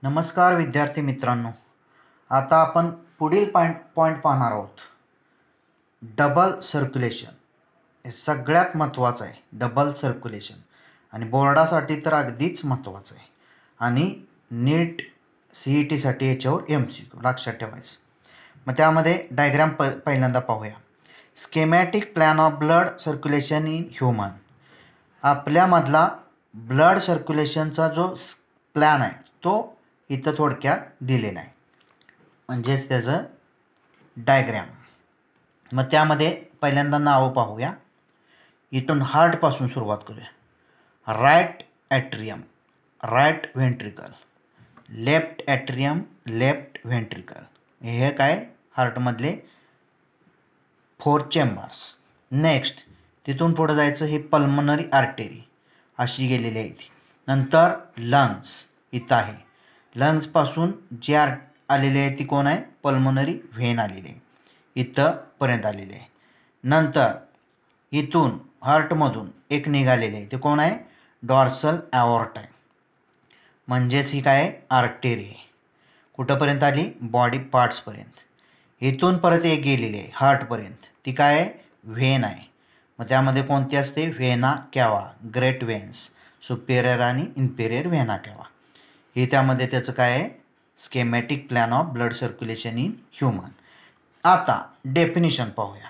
नमस्कार विद्यार्थी मित्रांनो, आता आपण पुढील पॉइंट पाहणार आहोत. डबल सर्क्युलेशन हे सगळ्यात महत्त्वाचं आहे. डबल सर्क्युलेशन आणि बोर्डासाठी तर अगदीच महत्त्वाचं आहे आणि नीट CETसाठी याच्यावर MCQ लक्षात ठेवायचं. मग त्यामध्ये डायग्राम पहिल्यांदा पाहूया. Schematic plan of blood circulation in human. आपल्यामधला ब्लड सर्क्युलेशनचा जो प्लॅन आहे तो इथं थोडक्यात दिलेला आहे, म्हणजेच त्याचं डायग्रॅम. मग त्यामध्ये पहिल्यांदा नावं पाहूया. इथून हार्टपासून सुरुवात करूया. Right atrium, right ventricle, left atrium, left ventricle. हे काय हार्टमधले 4 चेंबर्स. नेक्स्ट तिथून पुढं जायचं, हे पल्मनरी आर्टेरी अशी गेलेली आहे ती. नंतर लंग्स इथं आहे. लंग्सपासून जी आलेली आहे ती कोण आहे? पल्मोनरी व्हेन आलेली आहे, इथंपर्यंत आलेली आहे. नंतर इथून हार्टमधून एक निघालेले आहे ते कोण आहे? डॉर्सल ॲओर्टा आहे, म्हणजेच ही काय आर्टेरी आहे. कुठंपर्यंत आली? बॉडी पार्ट्सपर्यंत. इथून परत एक गेलेली आहे हार्टपर्यंत, ती काय आहे? व्हेन आहे. मग त्यामध्ये कोणती असते? व्हेना कॅवा, ग्रेट व्हेन्स, सुपेरियर आणि इन्फेरियर व्हेना कॅवा. हे त्यामध्ये त्याचं काय आहे? Schematic plan of blood circulation in human. आता डेफिनिशन पाहूया.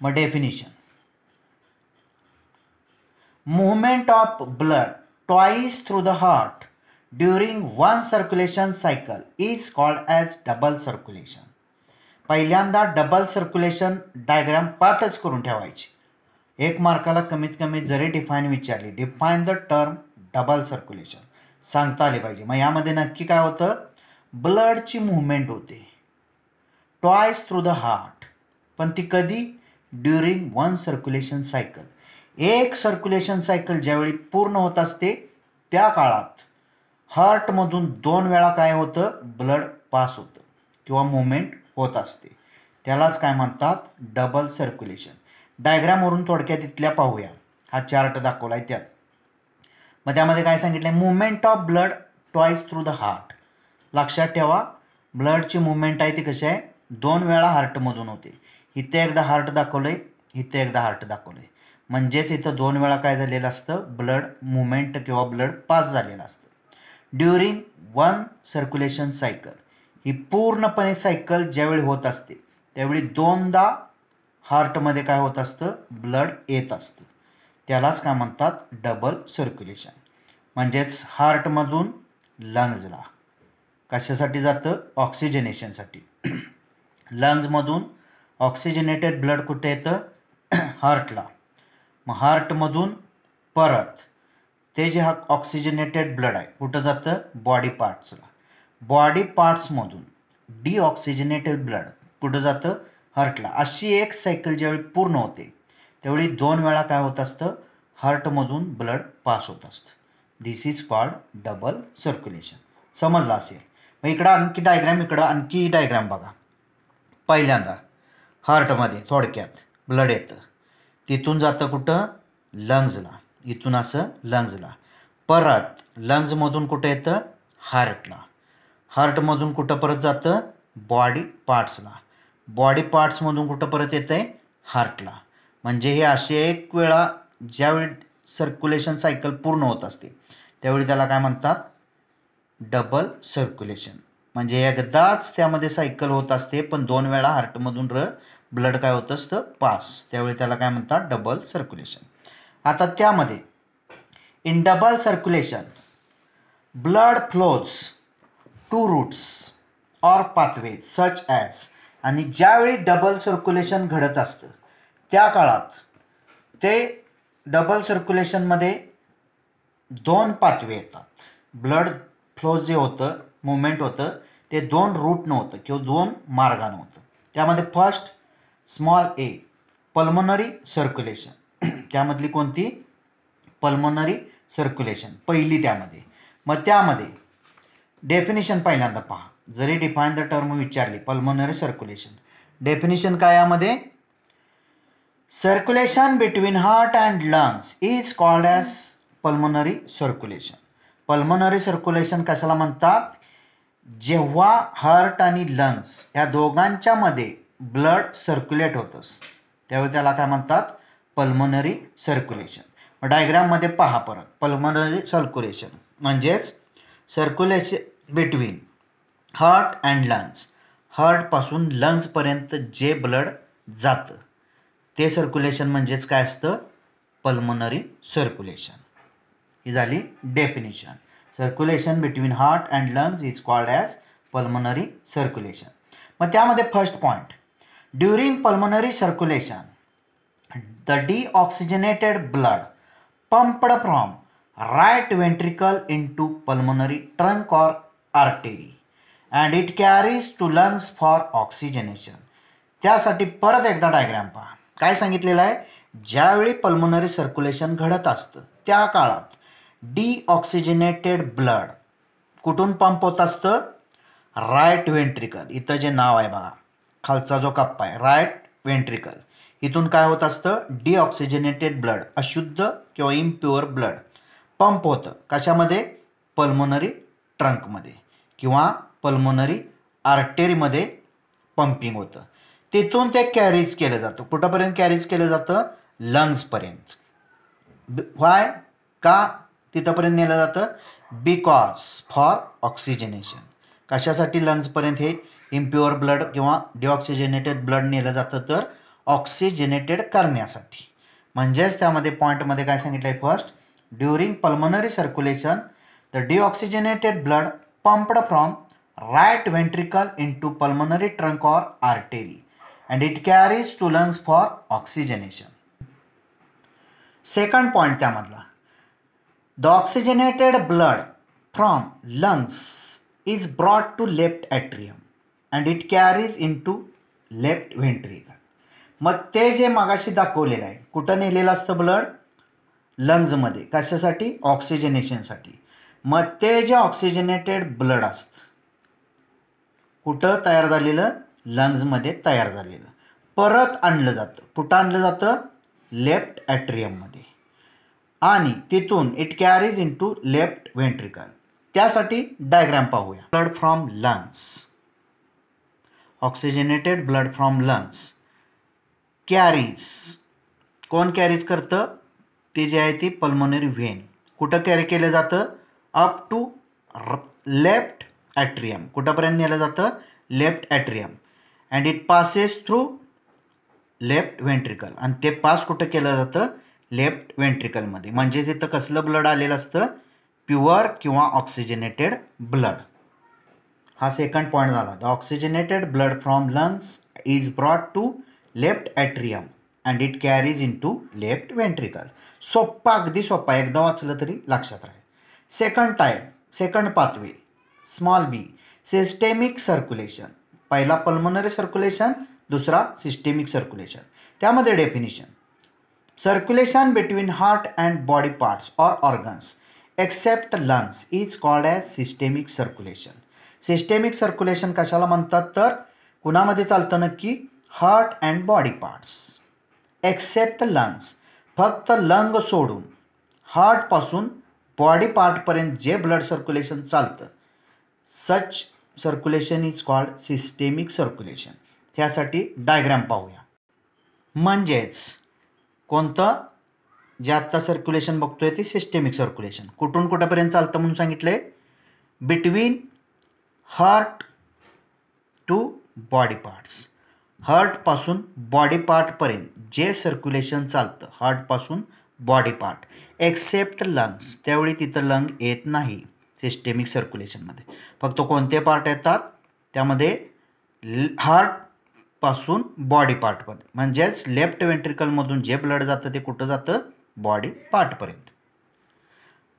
मग definition, movement of blood twice through the heart during one circulation cycle is called as double circulation. पहिल्यांदा डबल सर्क्युलेशन डायग्राम पाठच करून ठेवायची. 1 मार्काला कमीत कमी जरी डिफाईन विचारली, define the term double circulation सांगता आले पाहिजे. मग यामध्ये नक्की काय होतं? ब्लडची मूवमेंट होते ट्वाइस थ्रू द हार्ट, पण ती कधी? During one circulation cycle. एक सर्क्युलेशन सायकल ज्यावेळी पूर्ण होत असते त्या काळात हार्टमधून 2 वेळा काय होतं? ब्लड पास होतं किंवा मूवमेंट होत असते. त्यालाच काय म्हणतात? Double circulation. डायग्रामवरून थोडक्यात इथल्या पाहूया. हा चार्ट दाखवला आहे त्यात. मग त्यामध्ये काय सांगितलं आहे? Movement of blood twice through the heart. लक्षात ठेवा, ब्लडची मूवमेंट आहे ती कशी आहे? 2 वेळा हार्टमधून होते. इथे एकदा हार्ट दाखवलं आहे, इथे एकदा हार्ट दाखवलं आहे, म्हणजेच इथं 2 वेळा काय झालेलं असतं? ब्लड मूवमेंट किंवा ब्लड पास झालेलं असतं. ड्युरिंग वन सर्क्युलेशन सायकल, ही पूर्णपणे सायकल ज्यावेळी होत असते त्यावेळी 2दा हार्टमध्ये काय होत असतं? ब्लड येत असतं. त्यालाच काय म्हणतात? Double circulation. म्हणजेच हार्टमधून लंग्सला कशासाठी जातं? ऑक्सिजनेशनसाठी. लंग्समधून ऑक्सिजनेटेड ब्लड कुठे येतं? हार्टला. मग हार्टमधून परत ते जे ऑक्सिजनेटेड ब्लड आहे कुठं जातं? बॉडी पार्ट्सला. बॉडी पार्ट्समधून डिऑक्सिजनेटेड ब्लड कुठं जातं? हार्टला. अशी एक सायकल ज्यावेळी पूर्ण होते त्यावेळी 2 वेळा काय होत असतं? हार्टमधून ब्लड पास होत असतं. दिस इज कॉल्ड डबल सर्क्युलेशन. समजलं असेल. मग इकडं आणखी डायग्राम बघा. पहिल्यांदा हार्टमध्ये थोडक्यात ब्लड येतं, तिथून जातं कुठं? लंग्सला. इथून असं लंग्सला. परत लंग्समधून कुठं येतं? हार्टला. हार्टमधून कुठं परत जातं? बॉडी पार्ट्सला. बॉडी पार्ट्समधून कुठं परत येतं आहे? हार्टला. म्हणजे हे असे एक वेळा ज्यावेळी सर्क्युलेशन सायकल पूर्ण होत असते त्यावेळी त्याला काय म्हणतात? Double circulation. म्हणजे एकदाच त्यामध्ये सायकल होत असते पण 2 वेळा हार्टमधून ब्लड काय होत असतं? पास. त्यावेळी त्याला काय म्हणतात? Double circulation. आता त्यामध्ये in double circulation blood flows two routes or pathways such as. आणि ज्यावेळी डबल सर्क्युलेशन घडत असतं त्या काळात ते डबल सर्क्युलेशनमध्ये 2 पाथवे येतात. ब्लड फ्लो जे होतं, मुवमेंट होतं, ते 2 रूटनं होतं किंवा 2 मार्गानं होतं. त्यामध्ये फर्स्ट स्मॉल ए पल्मोनरी सर्क्युलेशन. त्यामधली कोणती? पल्मोनरी सर्क्युलेशन पहिली त्यामध्ये. मग त्यामध्ये डेफिनेशन पहिल्यांदा पहा. जरी डिफाईन द टर्म विचारली पल्मोनरी सर्क्युलेशन, डेफिनेशन काय यामध्ये? Circulation between heart and lungs is called as pulmonary circulation. Pulmonary circulation कशाला म्हणतात? जेव्हा हार्ट आणि लंग्स या दोघांच्या मध्ये ब्लड सर्क्युलेट होतं त्यावेळी त्याला काय म्हणतात? Pulmonary circulation. मग डायग्राममध्ये पहा परत. पल्मोनरी सर्क्युलेशन म्हणजेच circulation between heart and lungs. हार्टपासून लंग्सपर्यंत जे ब्लड जातं ते सर्क्युलेशन म्हणजेच काय असतं? Pulmonary circulation. ही झाली definition. Circulation between heart and lungs is called as pulmonary circulation. मग त्यामध्ये first point, during pulmonary circulation the deoxygenated blood pumped from right ventricle into pulmonary trunk or artery and it carries to lungs for oxygenation. त्यासाठी परत एकदा diagram पहा. काय सांगितलेलं आहे? ज्यावेळी पल्मोनरी सर्क्युलेशन घडत असतं त्या काळात डिऑक्सिजनेटेड ब्लड कुठून पंप होत असतं? Right ventricle. इथं जे नाव आहे बघा, खालचा जो कप्पा आहे राईट वेंट्रिकल, इथून काय होत असतं? डिऑक्सिजनेटेड ब्लड, अशुद्ध किंवा इम्प्युअर ब्लड पंप होतं. कशामध्ये? पल्मोनरी ट्रंकमध्ये किंवा पल्मोनरी आर्टरीमध्ये पंपिंग होतं. तिथून ते कॅरीज केलं जातं. कुठंपर्यंत कॅरीज केलं जातं? लंग्सपर्यंत. व्हाय? का तिथंपर्यंत नेलं जातं? Because for oxygenation. कशासाठी लंग्सपर्यंत हे इम्प्युअर ब्लड किंवा डिऑक्सिजनेटेड ब्लड नेलं जातं? तर ऑक्सिजनेटेड करण्यासाठी. म्हणजेच त्यामध्ये पॉईंटमध्ये काय सांगितलं आहे? First, during pulmonary circulation the deoxygenated blood pumped from right ventricle into pulmonary trunk or artery and it carries to lungs for oxygenation. Second point त्यामधला, the oxygenated blood from lungs is brought to left atrium and it carries into left ventricle. मग ते जे मागाशी दाखवलेलं आहे, कुठं नेलेलं असतं blood? लंग्समध्ये. कशासाठी? ऑक्सिजनेशनसाठी. मग ते जे ऑक्सिजनेटेड ब्लड असतं कुठं तयार झालेलं? लंग्समध्ये तयार झालेलं परत आणलं जातं. कुठं आणलं जातं? लेफ्ट ॲट्रियममध्ये. आणि तिथून it carries into left ventricle. त्यासाठी डायग्राम पाहूया. Blood from lungs, oxygenated blood from lungs carries. कोण कॅरीज करतं? ते जे आहे ती पल्मोनरी व्हेन. कुठं कॅरी केलं जातं? Up to left atrium. कुठंपर्यंत नेलं जातं? Left atrium. And it passes through left ventricle. आणि ते पास कुठं केलं जातं? लेफ्ट व्हेंट्रिकलमध्ये. म्हणजे तिथं कसलं ब्लड आलेलं असतं? प्युअर किंवा ऑक्सिजनेटेड ब्लड. हा सेकंड पॉईंट झाला. The oxygenated blood from lungs is brought to left atrium and it carries into left ventricle. सोप्पा, अगदी सोप्पा, एकदा वाचलं तरी लक्षात राहील. Second type, second pathway, small बी, सिस्टेमिक सर्क्युलेशन. पहिला पल्मोनरी सर्क्युलेशन, दुसरा सिस्टेमिक सर्क्युलेशन. त्यामध्ये definition, circulation between heart and body parts or organs except lungs is called as systemic circulation. Systemic circulation कशाला म्हणतात? तर कुणामध्ये चालतं नक्की? Heart and body parts except lungs. फक्त लंग सोडून हार्टपासून बॉडी पार्टपर्यंत जे ब्लड सर्क्युलेशन चालतं, such circulation is called systemic circulation. त्यासाठी डायग्राम पाहूया. म्हणजेच कोणतं? जे आत्ता सर्क्युलेशन बघतोय ते सिस्टेमिक सर्क्युलेशन. कुठून कुठंपर्यंत चालतं म्हणून सांगितलंय? Between heart to body parts. हार्टपासून बॉडी पार्टपर्यंत जे सर्क्युलेशन चालतं, हार्टपासून बॉडी पार्ट एक्सेप्ट लंग्स. त्यावेळी तिथं लंग येत नाही सिस्टेमिक सर्क्युलेशनमध्ये. फक्त कोणते पार्ट येतात? त्यामध्ये हार्टपासून बॉडी पार्टपर्यंत. म्हणजेच लेफ्ट वेंट्रिकलमधून जे ब्लड जातं ते कुठं जातं? बॉडी पार्टपर्यंत.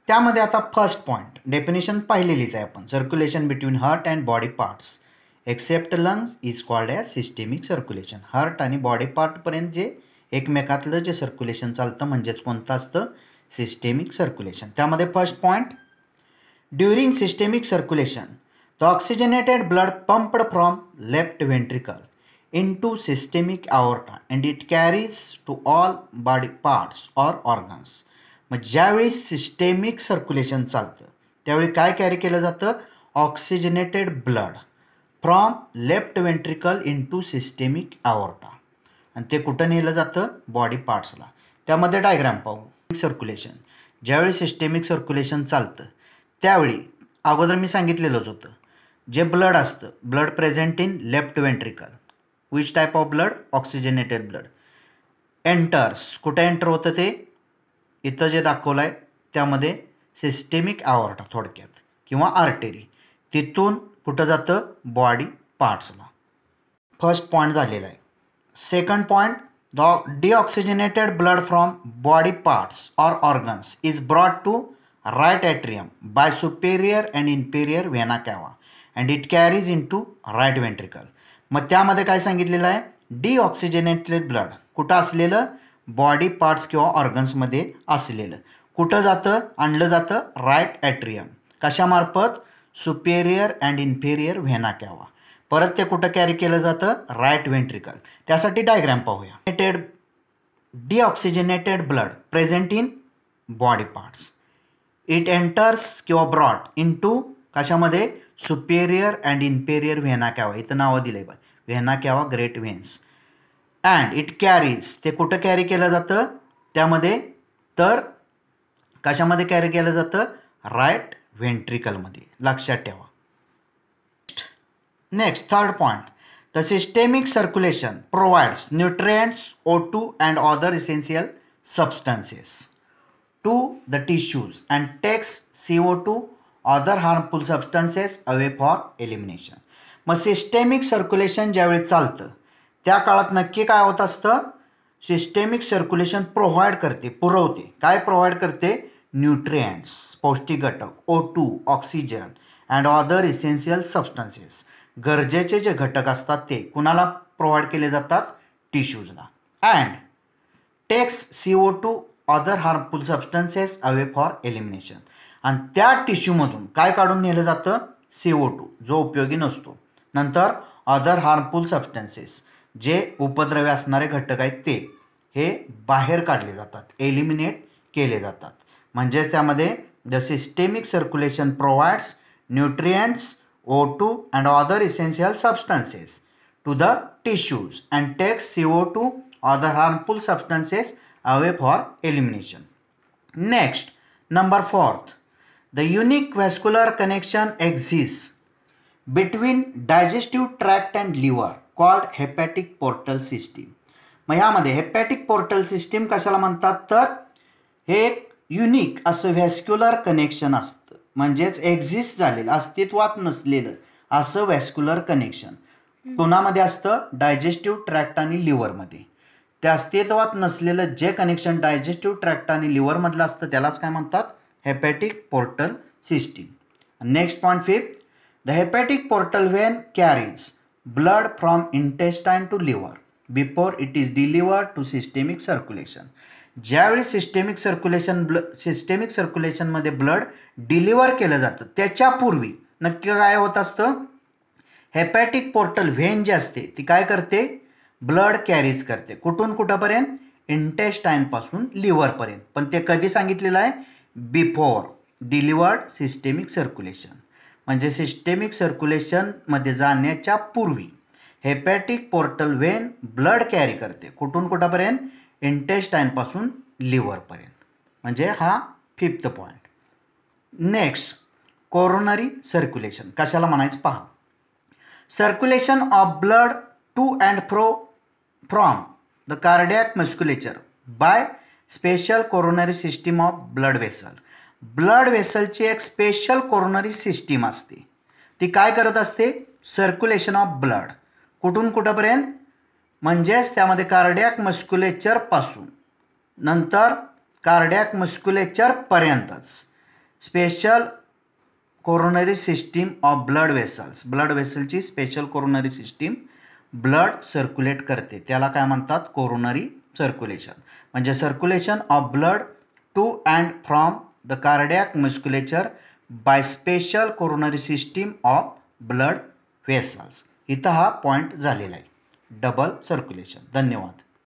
त्यामध्ये आता फर्स्ट पॉईंट, डेफिनेशन पाहिलेलीच आहे आपण. Circulation between heart and body parts except lungs is called as systemic circulation. Heart आणि बॉडी पार्टपर्यंत जे एकमेकातलं जे सर्क्युलेशन चालतं म्हणजेच कोणतं असतं? Systemic circulation. त्यामध्ये first point, during systemic circulation the oxygenated blood pumped from left ventricle into systemic aorta and it carries to all body parts or organs. मग ज्यावेळी सिस्टेमिक सर्क्युलेशन चालतं त्यावेळी काय कॅरी केलं जातं, oxygenated blood from left ventricle into systemic aorta, आणि ते कुठं नेलं जातं, बॉडी पार्ट्सला. त्यामध्ये डायग्राम पाहू. सर्क्युलेशन, ज्यावेळी सिस्टेमिक सर्क्युलेशन चालतं त्यावेळी अगोदर मी सांगितलेलंच होतं, जे ब्लड असतं, blood present in left ventricle, which type of blood, oxygenated blood enters, कुठे एंटर होतं ते इथं जे दाखवलं आहे त्यामध्ये सिस्टेमिक अवॉर्टा थोडक्यात किंवा आर्टेरी, तिथून कुठं जातं, बॉडी पार्ट्सला. फर्स्ट पॉईंट झालेला आहे. Second point, the deoxygenated blood from body parts or organs is brought to right atrium by superior and inferior vena cava and it carries into right ventricle. मग त्यामध्ये काय सांगितलेलं आहे, deoxygenated blood कुठं असलेलं, body parts किंवा ऑर्गन्समध्ये असलेलं, कुठं जातं, आणलं जातं राईट ॲट्रियम, कशामार्फत, superior and inferior vena cava. परत ते कुठं कॅरी केलं जातं, राईट वेंट्रिकल. त्यासाठी डायग्राम पाहूया. Deoxygenated blood present in body parts, it enters किंवा ब्रॉट इन टू कशामध्ये, superior and inferior vena cava, इथं नावं दिलं आहे, vena cava, great veins, and it carries, ते कुठं कॅरी केलं जातं त्यामध्ये, तर कशामध्ये कॅरी केलं जातं, राईट व्हेंट्रिकलमध्ये, लक्षात ठेवा. Next third point, the systemic circulation provides nutrients, O2 and other essential substances to the tissues and takes CO2 other harmful substances away for elimination. मग सिस्टेमिक सर्क्युलेशन ज्यावेळी चालतं त्या काळात नक्की काय होत असतं, सिस्टेमिक सर्क्युलेशन प्रोव्हाइड करते, पुरवते, काय प्रोव्हाइड करते, न्यूट्रिएंट्स, पौष्टिक घटक, O2, oxygen and other essential substances, गरजेचे जे घटक असतात ते कुणाला प्रोव्हाइड केले जातात, टिश्यूजला, and takes CO2 other harmful substances away for elimination, आणि त्या टिश्यूमधून काय काढून नेलं जातं, CO2 जो उपयोगी नसतो, नंतर अदर हार्मफुल सबस्टन्सेस जे उपद्रवी असणारे घटक आहेत ते हे बाहेर काढले जातात, एलिमिनेट केले जातात. म्हणजेच त्यामध्ये the systemic circulation provides nutrients, O2 and other essential substances to the tissues and takes CO2 other harmful substances away for elimination. Next, number 4, the unique vascular connection exists between digestive tract and liver called hepatic portal system. मग ह्यामध्ये हेपॅटिक portal system कशाला म्हणतात, तर हे एक unique असं vascular connection असतं, म्हणजेच एक्झिस्ट झालेलं, अस्तित्वात नसलेलं असं व्हॅस्क्युलर कनेक्शन कोणामध्ये असतं, डायजेस्टिव्ह ट्रॅक्ट आणि लिव्हरमध्ये. त्या अस्तित्वात नसलेलं जे कनेक्शन डायजेस्टिव्ह ट्रॅक्ट आणि लिव्हरमधलं असतं त्यालाच काय म्हणतात, hepatic portal system. Next point 5, the hepatic portal vein carries blood from intestine to liver before it is delivered to systemic circulation. ज्यावेळी सिस्टेमिक सर्क्युलेशनमध्ये ब्लड डिलिव्हर केलं जातं त्याच्यापूर्वी नक्की काय होत असतं, हेपॅटिक पोर्टल व्हेन जी असते ती काय करते, ब्लड कॅरीज करते, कुठून कुठंपर्यंत, इंटेस्टाईनपासून लिव्हरपर्यंत. पण ते कधी सांगितलेलं आहे, बिफोर डिलिव्हर्ड सिस्टेमिक सर्क्युलेशन, म्हणजे सिस्टेमिक सर्क्युलेशनमध्ये जाण्याच्या पूर्वी हेपॅटिक पोर्टल व्हेन ब्लड कॅरी करते, कुठून कुठंपर्यंत, इंटेस्टाईनपासून लिव्हरपर्यंत. म्हणजे हा 5th point. Next, coronary circulation कशाला म्हणायचं पहा, circulation of blood to and from the cardiac musculature by special coronary system of blood vessel. Blood वेसलची एक स्पेशल कोरोनरी सिस्टीम असते, ती काय करत असते, सर्क्युलेशन ऑफ ब्लड कुठून कुठंपर्यंत, म्हणजेच त्यामध्ये कार्डियक मस्क्युलेचरपासून नंतर कार्डियक मस्क्युलेचरपर्यंतच special coronary system of blood vessels, blood वेसलची special coronary system blood circulate करते, त्याला काय म्हणतात, कोरोनरी सर्क्युलेशन. म्हणजे circulation of blood to and from the cardiac musculature by special coronary system of blood vessels. इथं हा point झालेला आहे, डबल सर्क्युलेशन. धन्यवाद.